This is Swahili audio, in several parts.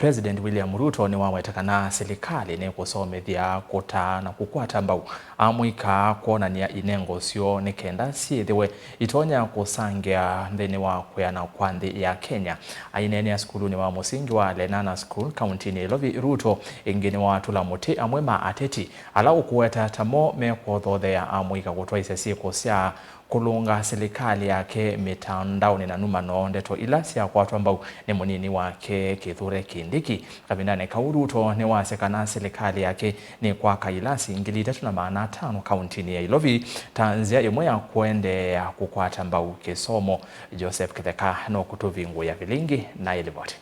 President William Ruto ni wawetakana serikali ni kusomethia kuta na kukwata mbau amwika kuonania inengo sio nikenda siethiwe itonya kusangia thini wa kuyana kwa nthi ya Kenya. Ainene ya skulu ni wa musingi wa Lenana School County Nairobi. Ruto ingini wa tulamuti amwema ateti ala ukuweta tamo mekothothea amwika kutwa isesi kusya kulunga serikali yake mitandaoni na numano ndeto ila sia kwatwa mbau ni munini wake Kithure Kindiki. Kabindane ka Ruto ni wasekana serikali yake ni kwa kailasi ngili 305 kaunti ya Nairobi tanzia imwe ya kuende ya kukwata mbau kisomo. Joseph Kitheka no kutuvingu ya vilingi na ilivoti.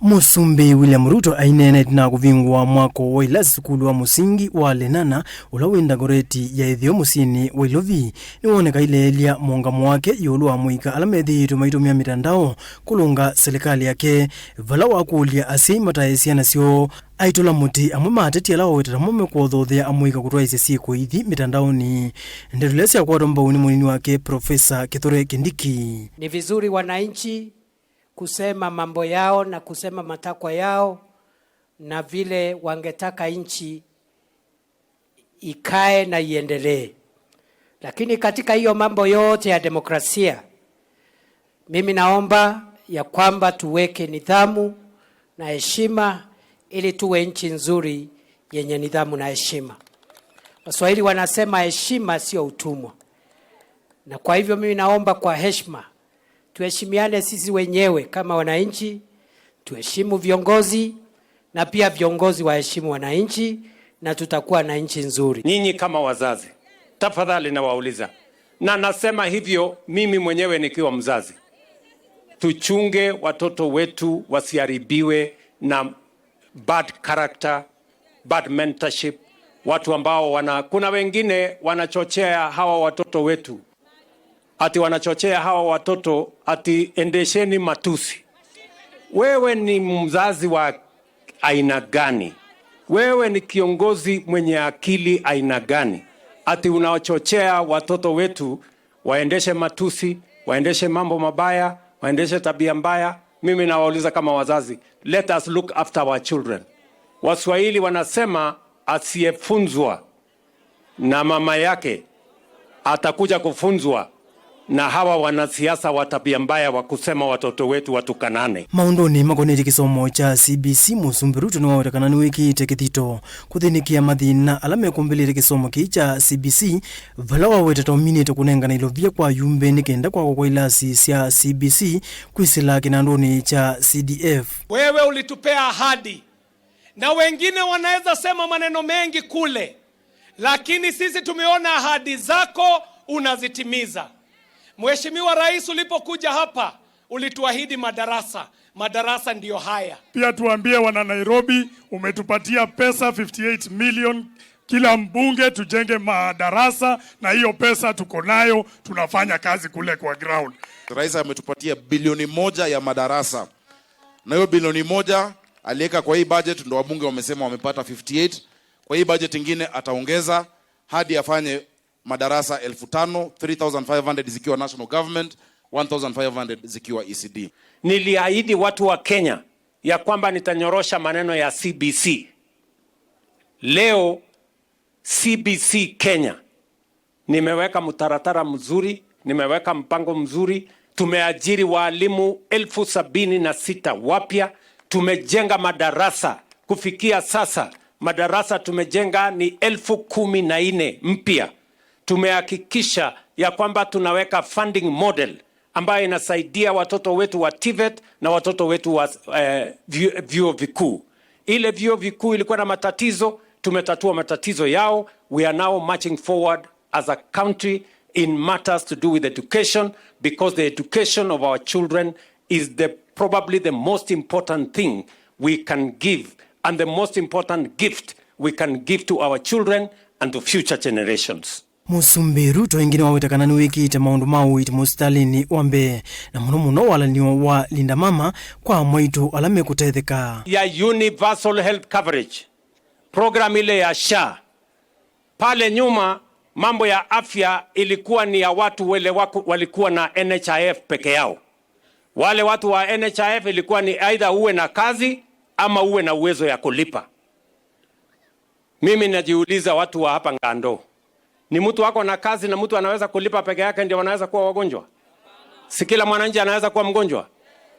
Musumbi William Ruto ainene na kuvingwa mwako wa ila sukulu wa musingi wa Lenana ulawinda goreti ya ithio musini wa Ilovi niwoneka ile elia muungamo wake yulu wa muika alamethi tumaitumia mitandao kulunga serikali yake vala wa kulia asi mataesia nasio aitola muti amwe mateti ala wetera mume kuothothea amuika kutwa isesi kuithi mitandaoni ndetulesia kwa romba uni munini wake Profesa Kithure Kindiki. Ni vizuri wananchi kusema mambo yao na kusema matakwa yao na vile wangetaka nchi ikae na iendelee. Lakini katika hiyo mambo yote ya demokrasia, mimi naomba ya kwamba tuweke nidhamu na heshima ili tuwe nchi nzuri yenye nidhamu na heshima. Waswahili wanasema heshima sio utumwa. Na kwa hivyo mimi naomba kwa heshima tuheshimiane sisi wenyewe kama wananchi, tuheshimu viongozi na pia viongozi waheshimu wananchi na tutakuwa na nchi nzuri. Nyinyi kama wazazi, tafadhali nawauliza, na nasema hivyo mimi mwenyewe nikiwa mzazi, tuchunge watoto wetu wasiharibiwe na bad character, bad mentorship, watu ambao kuna wengine wanachochea hawa watoto wetu. Ati wanachochea hawa watoto ati endesheni matusi. Wewe ni mzazi wa aina gani? Wewe ni kiongozi mwenye akili aina gani? Ati unachochea watoto wetu waendeshe matusi, waendeshe mambo mabaya, waendeshe tabia mbaya. Mimi nawauliza kama wazazi, let us look after our children. Waswahili wanasema asiyefunzwa na mama yake atakuja kufunzwa na hawa wanasiasa wa tabia mbaya wa kusema watoto wetu watukanane. Maundoni makoneti kisomo cha CBC Musumbi Ruto ni wawetakana ni wiki tekithito kuthinikia mathina alame kumbilire kisomo ki cha CBC vala waweta tominite kunengana ilovia kwa yumbe nikenda kwa ilasi cia CBC kwisila kinandoni cha CDF. Wewe ulitupea ahadi na wengine wanaweza sema maneno mengi kule, lakini sisi tumeona ahadi zako unazitimiza. Mheshimiwa Rais, ulipokuja hapa ulituahidi madarasa. Madarasa ndiyo haya. Pia tuambie wana Nairobi umetupatia pesa 58 million kila mbunge tujenge madarasa, na hiyo pesa tuko nayo, tunafanya kazi kule kwa ground. Rais ametupatia bilioni 1 ya madarasa. Na hiyo bilioni 1 aliweka kwa hii budget, ndio wabunge wamesema wamepata 58. Kwa hii budget nyingine ataongeza hadi afanye madarasa 5,000, 3,500 zikiwa national government, 1,500 zikiwa ECD. Niliahidi watu wa Kenya ya kwamba nitanyorosha maneno ya CBC. Leo CBC Kenya nimeweka mtaratara mzuri, nimeweka mpango mzuri. Tumeajiri walimu 76,000 wapya. Tumejenga madarasa, kufikia sasa madarasa tumejenga ni 14,000 mpya. Tumehakikisha ya kwamba tunaweka funding model ambayo inasaidia watoto wetu wa TVET na watoto wetu wa vyuo vikuu. Ile vyuo vikuu ilikuwa na matatizo, tumetatua matatizo yao. We are now marching forward as a country in matters to do with education, because the education of our children is probably the most important thing we can give, and the most important gift we can give to our children and to future generations. Musumbi Ruto ingine wawetakana ni wiki ite maundu mau ite mustalini wambe na muno walanio wa linda mama kwa mwaitu alame kutetheka ya universal health coverage program ile ya SHA. Pale nyuma mambo ya afya ilikuwa ni ya watu walikuwa na NHIF peke yao. Wale watu wa NHIF ilikuwa ni either uwe na kazi ama uwe na uwezo ya kulipa. Mimi najiuliza watu wa hapa Ngando, ni mtu wako na kazi na mtu anaweza kulipa peke yake ndio wanaweza kuwa wagonjwa? Si kila mwananchi anaweza kuwa mgonjwa?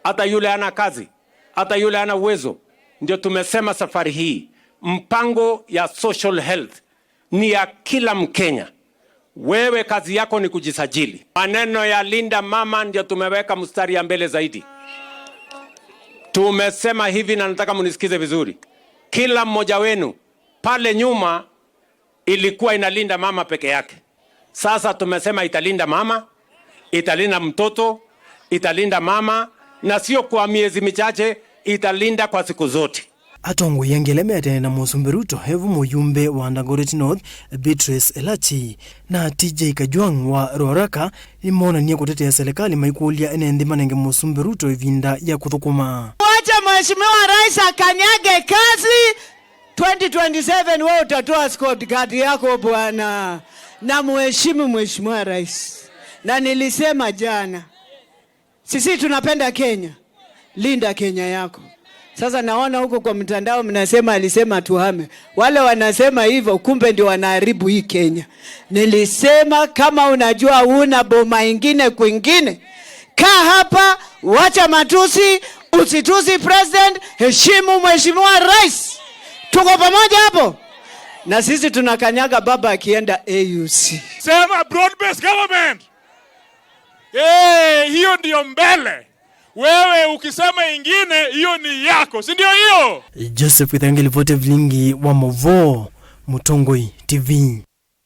Hata yule hana kazi, hata yule hana uwezo. Ndio tumesema safari hii mpango ya social health ni ya kila Mkenya. Wewe kazi yako ni kujisajili. Maneno ya Linda Mama ndio tumeweka mstari ya mbele zaidi. Tumesema hivi na nataka munisikize vizuri. Kila mmoja wenu pale nyuma ilikuwa inalinda mama peke yake. Sasa tumesema italinda mama, italinda mtoto, italinda mama, na sio kwa miezi michache, italinda kwa siku zote. Atongo yengelemete na Musumbi Ruto hevu muyumbe wa Dagoretti North Beatrice Elachi na TJ Kajwang wa Ruaraka imona niya kutetea serikali maikulia enendi manenge Musumbi Ruto ivinda ya kuthukuma. Wacha Mheshimiwa Rais akanyage kazi 2027 wewe utatoa squad card yako bwana. Na muheshimu Mheshimiwa Rais. Na nilisema jana, sisi tunapenda Kenya. Linda Kenya yako. Sasa naona huko kwa mtandao mnasema alisema tuhame. Wale wanasema hivyo kumbe ndio wanaharibu hii Kenya. Nilisema kama unajua una boma ingine kwingine, kaa hapa, wacha matusi, usitusi president, heshimu Mheshimiwa Rais. Tuko pamoja hapo? Na sisi tunakanyaga baba akienda AUC. Sema broad based government. Hiyo ndio mbele. Wewe ukisema ingine hiyo ni yako, si ndio hiyo? Joseph Withangeli Vote Vlingi wa Movo, Mutongoi TV.